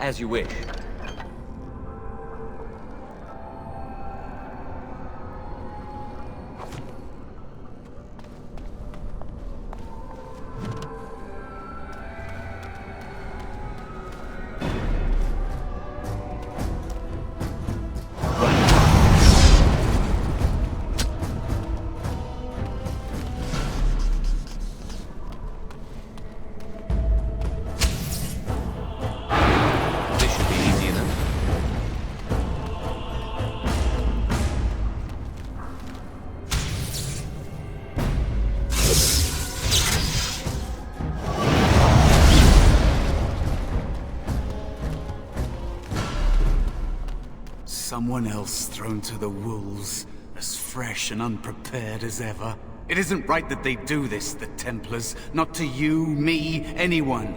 As you wish. Someone else thrown to the wolves, as fresh and unprepared as ever. It isn't right that they do this, the Templars. Not to you, me, anyone.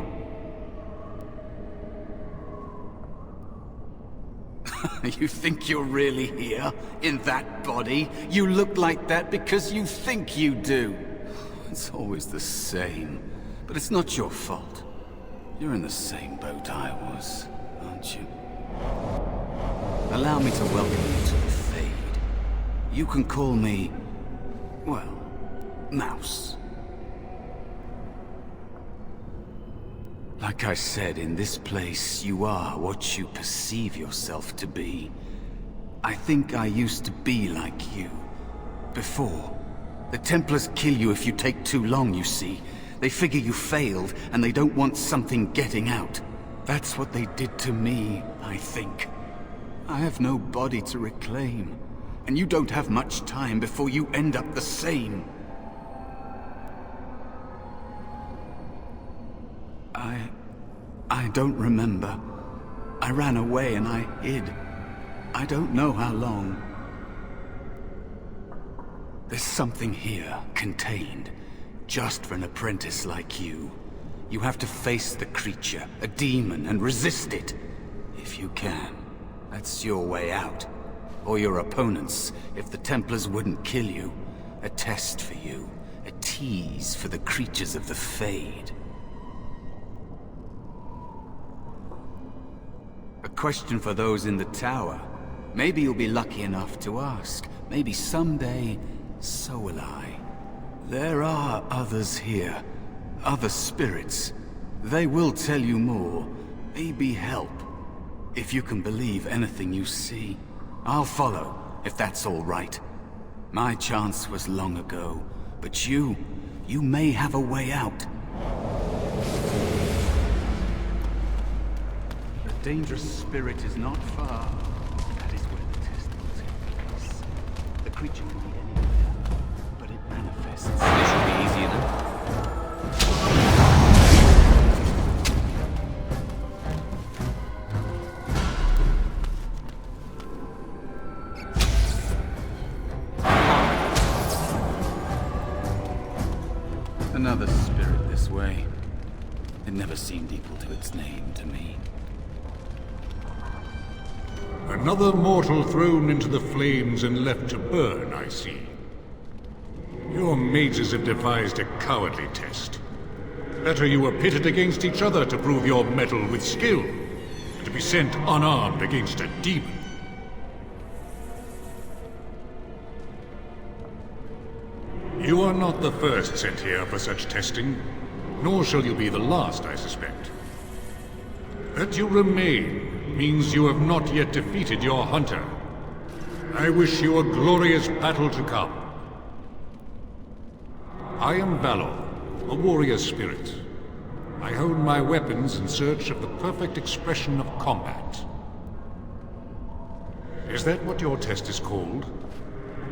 You think you're really here? In that body? You look like that because you think you do. It's always the same. But it's not your fault. You're in the same boat I was, aren't you? Allow me to welcome you to the Fade. You can call me, well, Mouse. Like I said, in this place, you are what you perceive yourself to be. I think I used to be like you. Before. The Templars kill you if you take too long, you see. They figure you failed, and they don't want something getting out. That's what they did to me, I think. I have no body to reclaim, and you don't have much time before you end up the same. I don't remember. I ran away and I hid. I don't know how long. There's something here, contained, just for an apprentice like you. You have to face the creature, a demon, and resist it, if you can. That's your way out. Or your opponents, if the Templars wouldn't kill you. A test for you. A tease for the creatures of the Fade. A question for those in the tower. Maybe you'll be lucky enough to ask. Maybe someday, so will I. There are others here. Other spirits. They will tell you more. Maybe help. If you can believe anything you see, I'll follow, if that's all right. My chance was long ago, but you may have a way out. The dangerous spirit is not far. That is where the test will take place. The creature can be anywhere, but it manifests. This should be easy enough. Another spirit this way. It never seemed equal to its name to me. Another mortal thrown into the flames and left to burn, I see. Your mages have devised a cowardly test. Better you were pitted against each other to prove your mettle with skill, than to be sent unarmed against a demon. You are not the first sent here for such testing, nor shall you be the last, I suspect. That you remain means you have not yet defeated your hunter. I wish you a glorious battle to come. I am Valor, a warrior spirit. I hone my weapons in search of the perfect expression of combat. Is that what your test is called?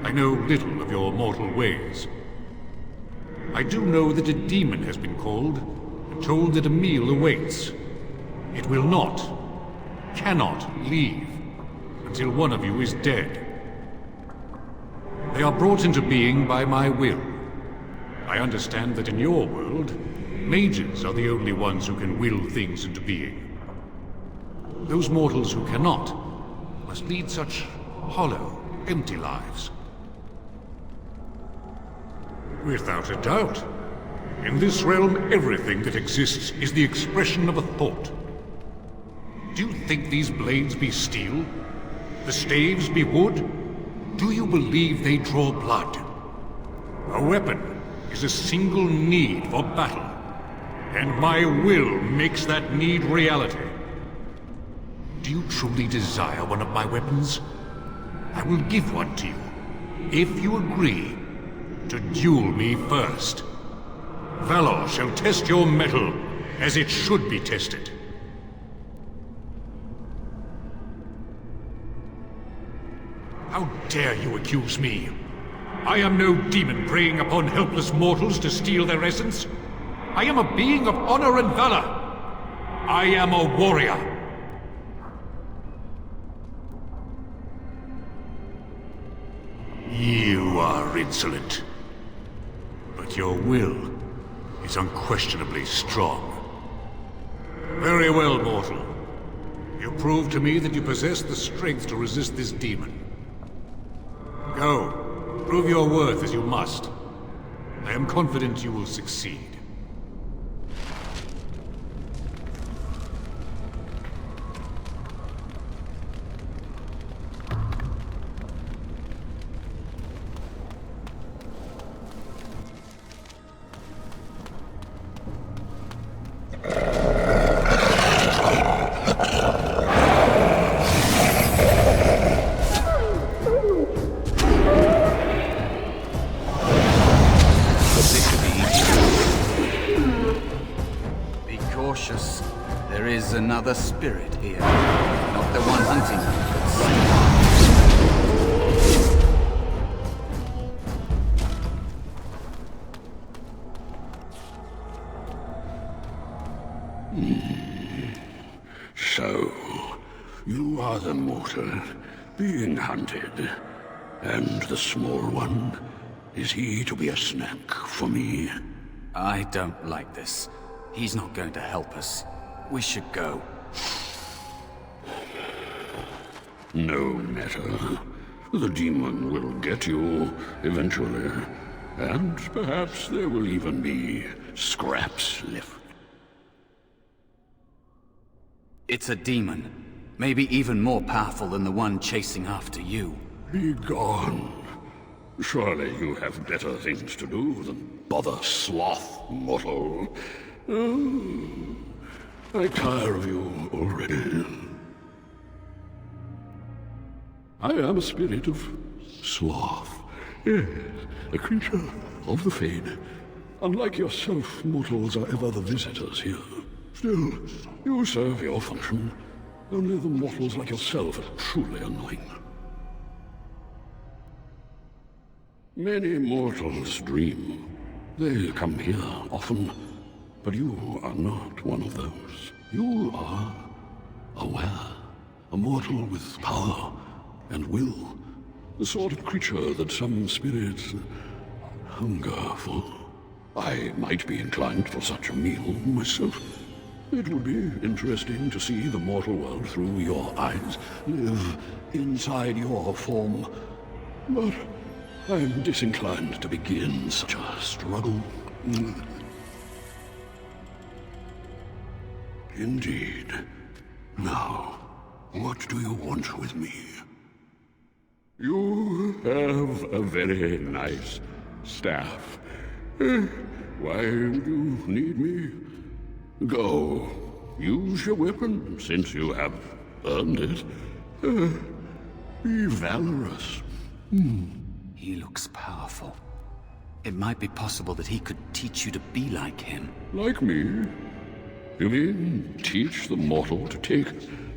I know little of your mortal ways. I do know that a demon has been called, and told that a meal awaits. It will not, cannot leave, until one of you is dead. They are brought into being by my will. I understand that in your world, mages are the only ones who can will things into being. Those mortals who cannot must lead such hollow, empty lives. Without a doubt. In this realm, everything that exists is the expression of a thought. Do you think these blades be steel? The staves be wood? Do you believe they draw blood? A weapon is a single need for battle, and my will makes that need reality. Do you truly desire one of my weapons? I will give one to you, if you agree to duel me first. Valor shall test your mettle as it should be tested. How dare you accuse me? I am no demon preying upon helpless mortals to steal their essence. I am a being of honor and valor. I am a warrior. You are insolent. But your will is unquestionably strong. Very well, mortal. You prove to me that you possess the strength to resist this demon. Go. Prove your worth as you must. I am confident you will succeed. There is another spirit here. Not the one hunting you, So, you are the mortal being hunted. And the small one, is he to be a snack for me? I don't like this. He's not going to help us. We should go. No matter. The demon will get you eventually. And perhaps there will even be scraps left. It's a demon. Maybe even more powerful than the one chasing after you. Be gone. Surely you have better things to do than bother sloth, mortal. I tire of you already. I am a spirit of sloth. Yes, a creature of the Fade. Unlike yourself, mortals are ever the visitors here. Still, you serve your function. Only the mortals like yourself are truly annoying. Many mortals dream. They come here often. But you are not one of those. You are aware. A mortal with power and will. The sort of creature that some spirits hunger for. I might be inclined for such a meal myself. It would be interesting to see the mortal world through your eyes, live inside your form. But I'm disinclined to begin such a struggle. Indeed. Now, what do you want with me? You have a very nice staff. Why would you need me? Go. Use your weapon, since you have earned it. Be valorous. He looks powerful. It might be possible that he could teach you to be like him. Like me? You mean teach the mortal to take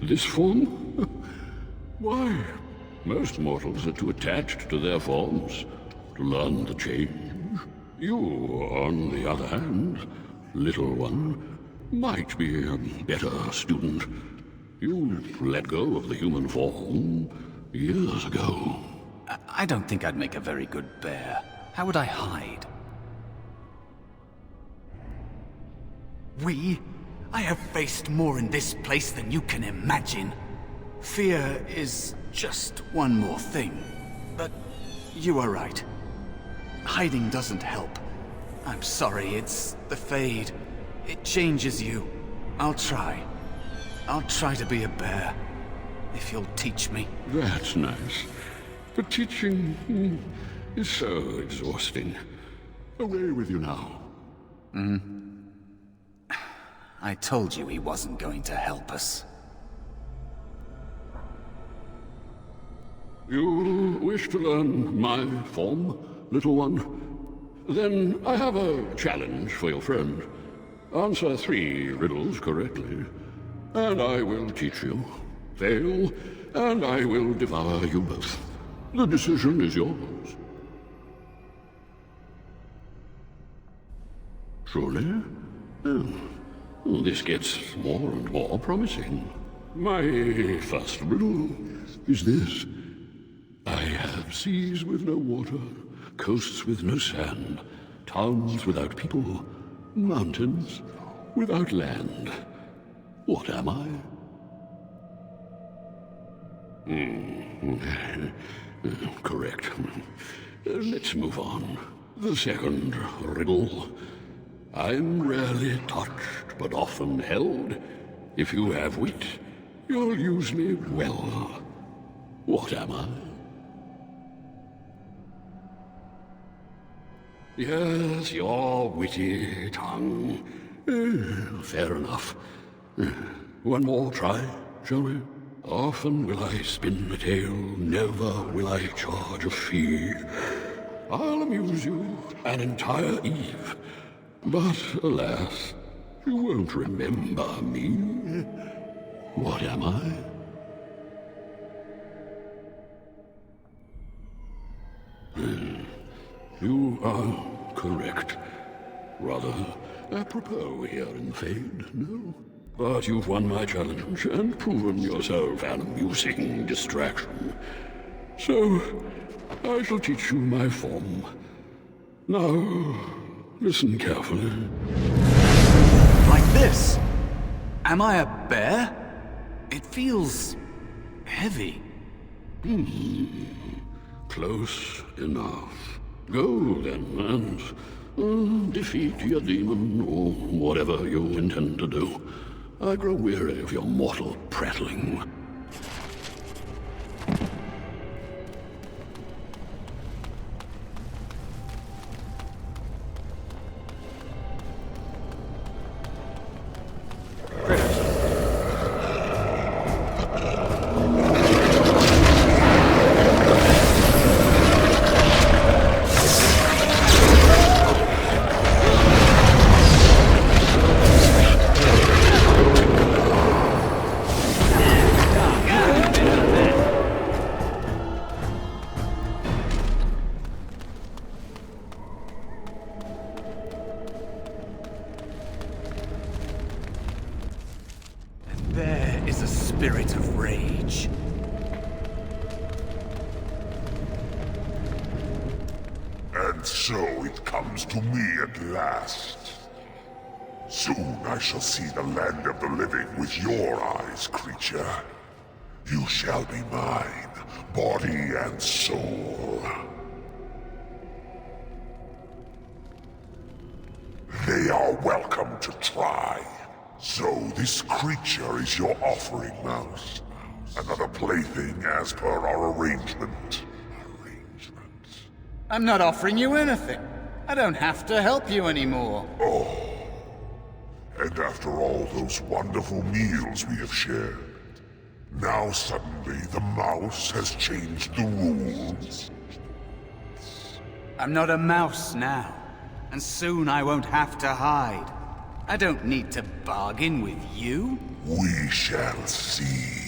this form? Why? Most mortals are too attached to their forms to learn the change. You, on the other hand, little one, might be a better student. You let go of the human form years ago. I don't think I'd make a very good bear. How would I hide? I have faced more in this place than you can imagine. Fear is just one more thing. But you are right. Hiding doesn't help. I'm sorry, it's the Fade. It changes you. I'll try. I'll try to be a bear, if you'll teach me. That's nice. But teaching is so exhausting. Away with you now. I told you he wasn't going to help us. You wish to learn my form, little one? Then I have a challenge for your friend. Answer 3 riddles correctly, and I will teach you. Fail, and I will devour you both. The decision is yours. Surely? Oh, this gets more and more promising. My first riddle is this. I have seas with no water, coasts with no sand, towns without people, mountains without land. What am I? Correct. Let's move on. The second riddle. I'm rarely touched, but often held. If you have wit, you'll use me well. What am I? Yes, your witty tongue. Fair enough. One more try, shall we? Often will I spin a tale, never will I charge a fee. I'll amuse you an entire eve, but alas, you won't remember me. What am I? You are correct. Rather apropos here in Fade, no? But you've won my challenge and proven yourself an amusing distraction. So, I shall teach you my form. Now, listen carefully. Like this? Am I a bear? It feels heavy. Close enough. Go then, and defeat your demon, or whatever you intend to do. I grow weary of your mortal prattling. There is a spirit of rage. And so it comes to me at last. Soon I shall see the land of the living with your eyes, creature. You shall be mine, body and soul. They are welcome to try. So this creature is your offering, Mouse. Another plaything as per our arrangement. I'm not offering you anything. I don't have to help you anymore. And after all those wonderful meals we have shared, now suddenly the mouse has changed the rules. I'm not a mouse now, and soon I won't have to hide. I don't need to bargain with you. We shall see.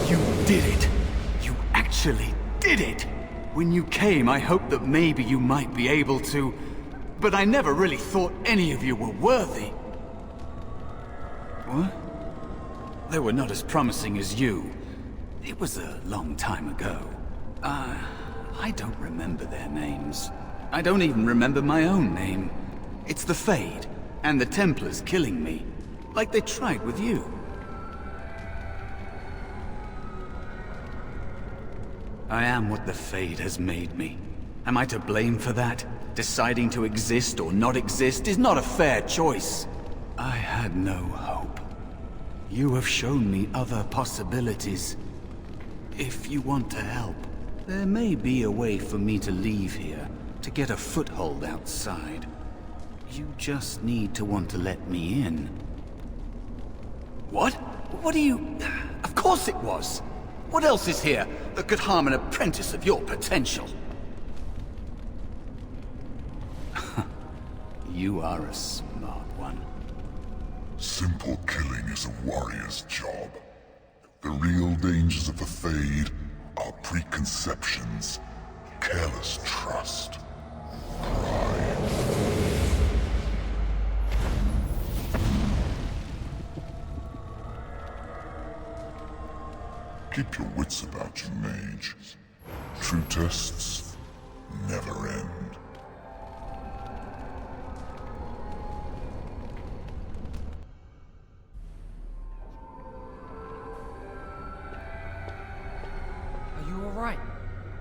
You did it. You actually did it. When you came, I hoped that maybe you might be able to, but I never really thought any of you were worthy. What? They were not as promising as you. It was a long time ago. I don't remember their names. I don't even remember my own name. It's the Fade, and the Templars killing me, like they tried with you. I am what the Fade has made me. Am I to blame for that? Deciding to exist or not exist is not a fair choice. I had no hope. You have shown me other possibilities. If you want to help, there may be a way for me to leave here, to get a foothold outside. You just need to want to let me in. What? What do you... Of course it was! What else is here that could harm an apprentice of your potential? You are a smart one. Simple killing is a warrior's job. The real dangers of the Fade are preconceptions, careless trust, pride. Keep your wits about you, mage. True tests never end. Are you all right?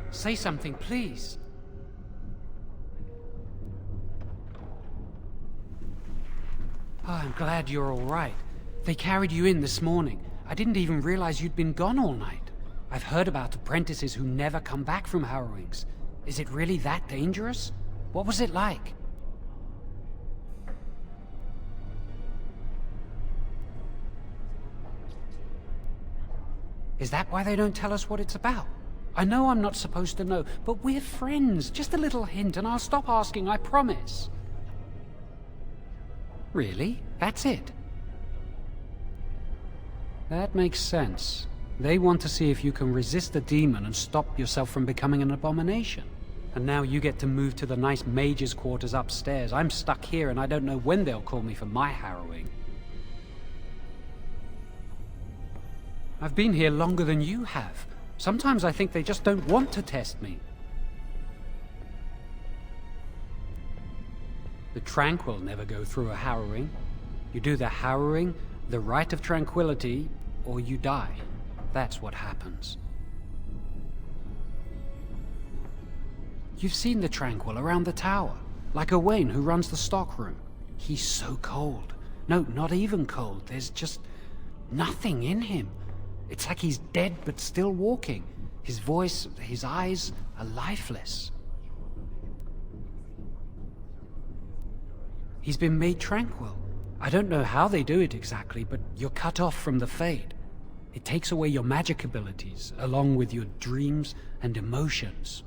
Say something, please. Oh, I'm glad you're all right. They carried you in this morning. I didn't even realize you'd been gone all night. I've heard about apprentices who never come back from harrowings. Is it really that dangerous? What was it like? Is that why they don't tell us what it's about? I know I'm not supposed to know, but we're friends. Just a little hint and I'll stop asking, I promise. Really? That's it? That makes sense. They want to see if you can resist a demon and stop yourself from becoming an abomination. And now you get to move to the nice mage's quarters upstairs. I'm stuck here and I don't know when they'll call me for my harrowing. I've been here longer than you have. Sometimes I think they just don't want to test me. The Tranquil never go through a harrowing. You do the harrowing, the Rite of Tranquility, or you die. That's what happens. You've seen the Tranquil around the tower, like Owain who runs the stockroom. He's so cold. No, not even cold. There's just nothing in him. It's like he's dead but still walking. His voice, his eyes are lifeless. He's been made tranquil. I don't know how they do it exactly, but you're cut off from the Fade. It takes away your magic abilities, along with your dreams and emotions.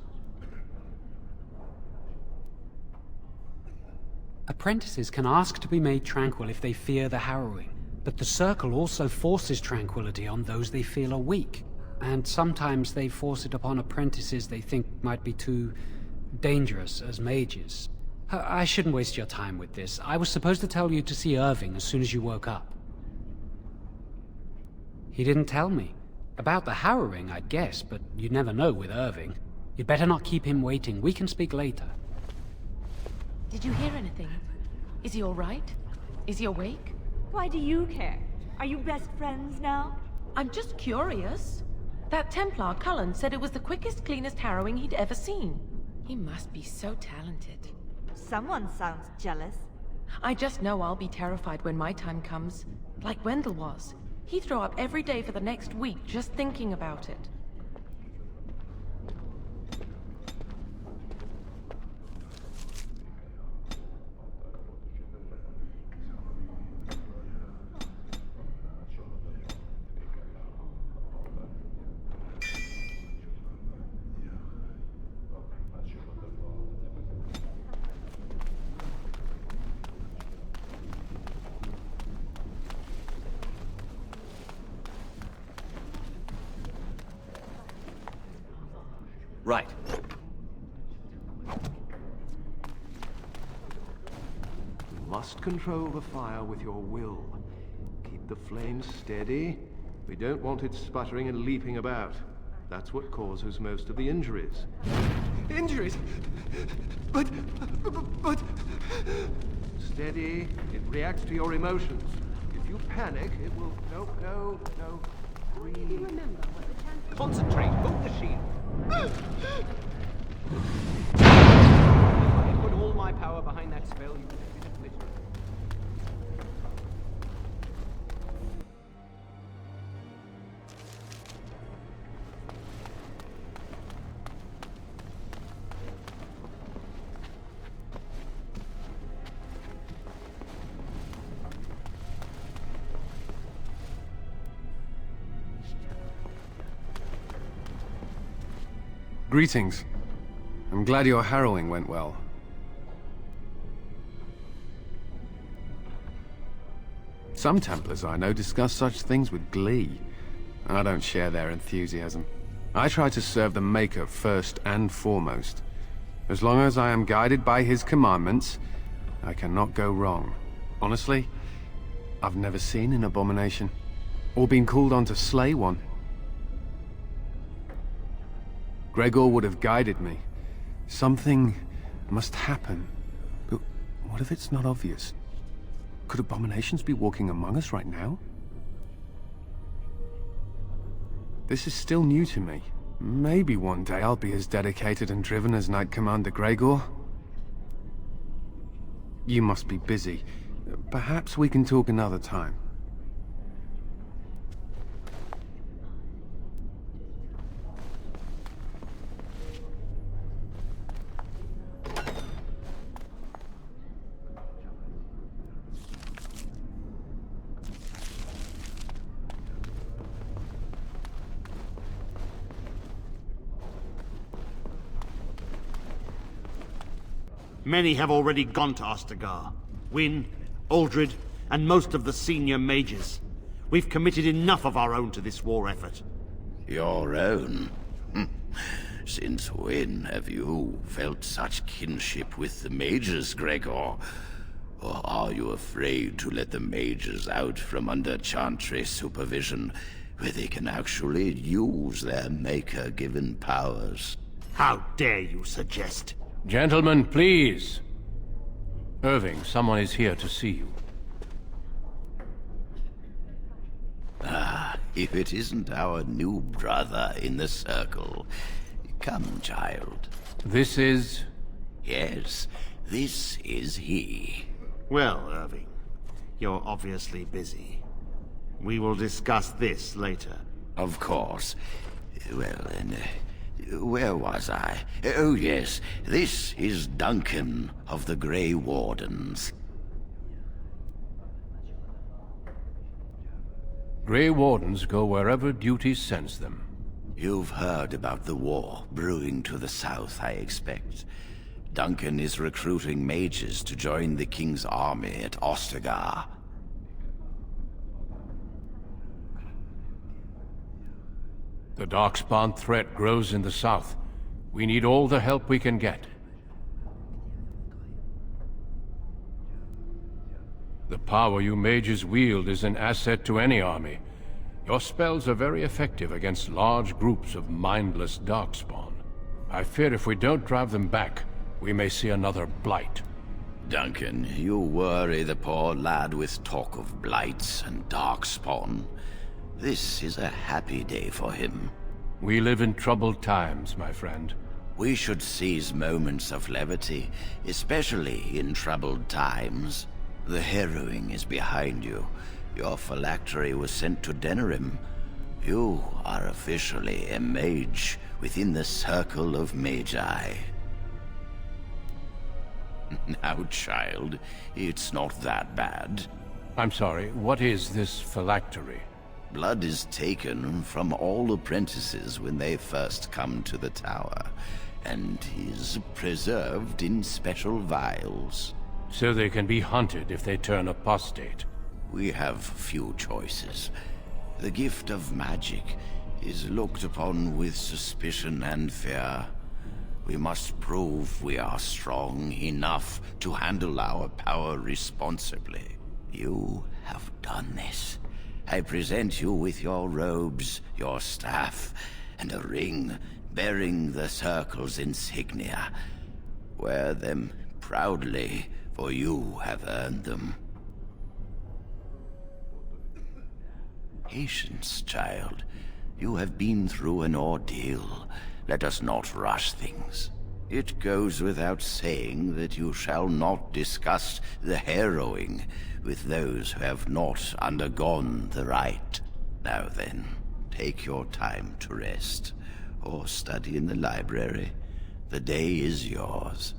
Apprentices can ask to be made tranquil if they fear the harrowing, but the Circle also forces tranquility on those they feel are weak, and sometimes they force it upon apprentices they think might be too dangerous as mages. I shouldn't waste your time with this. I was supposed to tell you to see Irving as soon as you woke up. He didn't tell me. About the harrowing, I'd guess, but you'd never know with Irving. You'd better not keep him waiting. We can speak later. Did you hear anything? Is he all right? Is he awake? Why do you care? Are you best friends now? I'm just curious. That Templar, Cullen, said it was the quickest, cleanest harrowing he'd ever seen. He must be so talented. Someone sounds jealous. I just know I'll be terrified when my time comes. Like Wendell was. He'd throw up every day for the next week just thinking about it. Right. You must control the fire with your will. Keep the flames steady. We don't want it sputtering and leaping about. That's what causes most of the injuries. Injuries? But... Steady. It reacts to your emotions. If you panic, it will... No. Breathe. Remember what the Concentrate. Hold the shield. If I had put all my power behind that spell, you would have been obliterated. Greetings. I'm glad your harrowing went well. Some Templars I know discuss such things with glee. I don't share their enthusiasm. I try to serve the Maker first and foremost. As long as I am guided by his commandments, I cannot go wrong. Honestly, I've never seen an abomination, or been called on to slay one. Gregor would have guided me. Something must happen. But what if it's not obvious? Could abominations be walking among us right now? This is still new to me. Maybe one day I'll be as dedicated and driven as Knight Commander Gregor. You must be busy. Perhaps we can talk another time. Many have already gone to Ostagar. Wynne, Aldred, and most of the senior mages. We've committed enough of our own to this war effort. Your own? Since when have you felt such kinship with the mages, Gregor? Or are you afraid to let the mages out from under Chantry supervision, where they can actually use their Maker-given powers? How dare you suggest? Gentlemen, please. Irving, someone is here to see you. Ah, if it isn't our new brother in the circle. Come, child. This is... Yes, this is he. Well, Irving, you're obviously busy. We will discuss this later. Of course. Well, then, where was I? Oh, yes, this is Duncan of the Grey Wardens. Grey Wardens go wherever duty sends them. You've heard about the war brewing to the south, I expect. Duncan is recruiting mages to join the King's army at Ostagar. The Darkspawn threat grows in the south. We need all the help we can get. The power you mages wield is an asset to any army. Your spells are very effective against large groups of mindless Darkspawn. I fear if we don't drive them back, we may see another blight. Duncan, you worry the poor lad with talk of blights and Darkspawn. This is a happy day for him. We live in troubled times, my friend. We should seize moments of levity, especially in troubled times. The harrowing is behind you. Your phylactery was sent to Denerim. You are officially a mage within the circle of magi. Now, child, it's not that bad. I'm sorry, what is this phylactery? Blood is taken from all apprentices when they first come to the tower, and is preserved in special vials. So they can be hunted if they turn apostate. We have few choices. The gift of magic is looked upon with suspicion and fear. We must prove we are strong enough to handle our power responsibly. You have done this. I present you with your robes, your staff, and a ring bearing the Circle's insignia. Wear them proudly, for you have earned them. Patience, child. You have been through an ordeal. let us not rush things. It goes without saying that you shall not discuss the harrowing with those who have not undergone the rite. Now then, take your time to rest, or study in the library. The day is yours.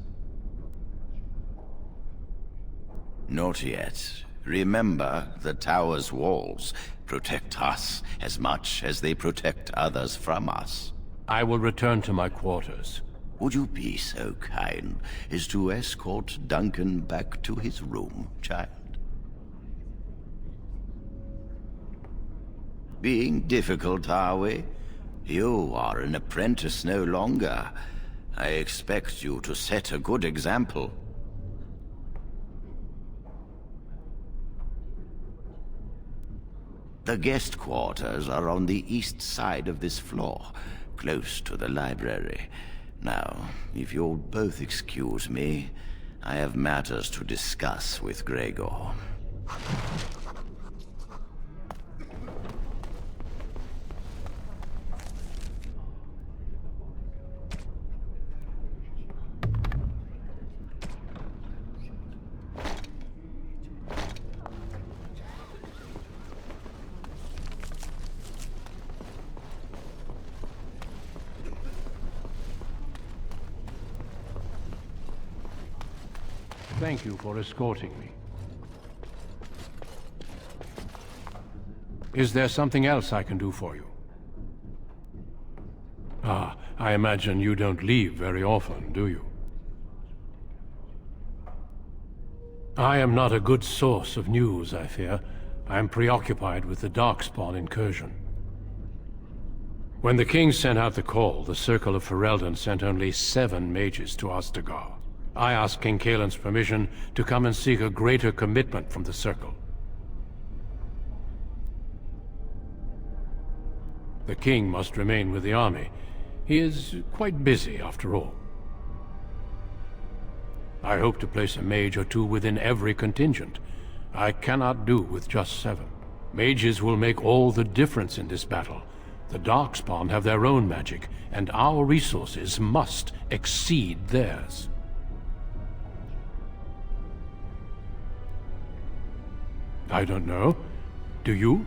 Not yet. Remember, the tower's walls protect us as much as they protect others from us. I will return to my quarters. Would you be so kind as to escort Duncan back to his room, child? Being difficult, are we? You are an apprentice no longer. I expect you to set a good example. The guest quarters are on the east side of this floor, close to the library. Now, if you'll both excuse me, I have matters to discuss with Gregor. Thank you for escorting me. Is there something else I can do for you? Ah, I imagine you don't leave very often, do you? I am not a good source of news, I fear. I am preoccupied with the Darkspawn incursion. When the king sent out the call, the Circle of Ferelden sent only 7 mages to Ostagar. I asked King Caelan's permission to come and seek a greater commitment from the Circle. The king must remain with the army. He is quite busy, after all. I hope to place a mage or 2 within every contingent. I cannot do with just 7. Mages will make all the difference in this battle. The Darkspawn have their own magic, and our resources must exceed theirs. I don't know. Do you?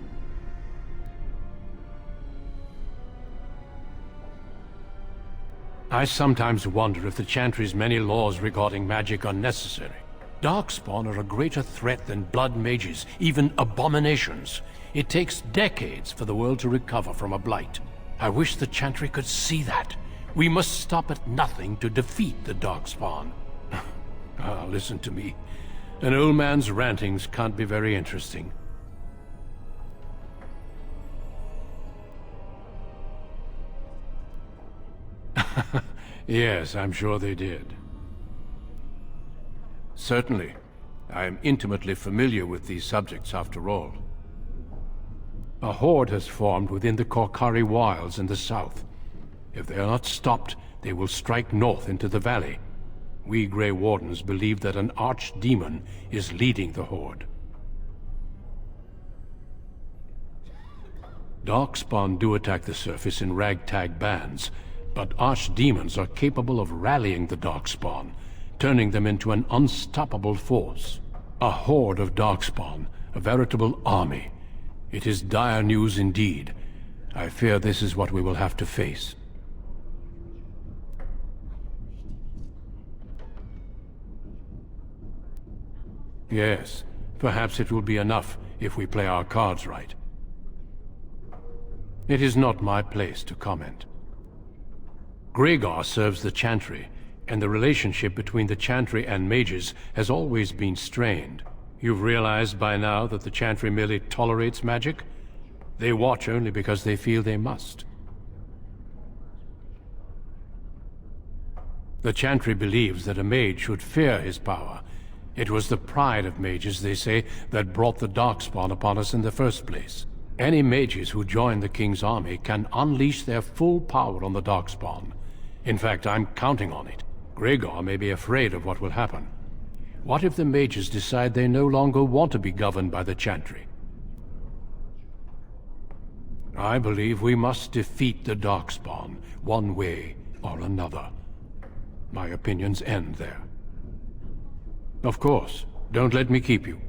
I sometimes wonder if the Chantry's many laws regarding magic are necessary. Darkspawn are a greater threat than blood mages, even abominations. It takes decades for the world to recover from a blight. I wish the Chantry could see that. We must stop at nothing to defeat the Darkspawn. Listen to me. An old man's rantings can't be very interesting. Yes, I'm sure they did. Certainly. I am intimately familiar with these subjects, after all. A horde has formed within the Korcari Wilds in the south. If they are not stopped, they will strike north into the valley. We Grey Wardens believe that an archdemon is leading the horde. Darkspawn do attack the surface in ragtag bands, but archdemons are capable of rallying the Darkspawn, turning them into an unstoppable force. A horde of Darkspawn, a veritable army. It is dire news indeed. I fear this is what we will have to face. Yes, perhaps it will be enough if we play our cards right. It is not my place to comment. Gregor serves the Chantry, and the relationship between the Chantry and mages has always been strained. You've realized by now that the Chantry merely tolerates magic? They watch only because they feel they must. The Chantry believes that a mage should fear his power. It was the pride of mages, they say, that brought the Darkspawn upon us in the first place. Any mages who join the King's army can unleash their full power on the Darkspawn. In fact, I'm counting on it. Gregor may be afraid of what will happen. What if the mages decide they no longer want to be governed by the Chantry? I believe we must defeat the Darkspawn. one way or another. My opinions end there. Of course, don't let me keep you.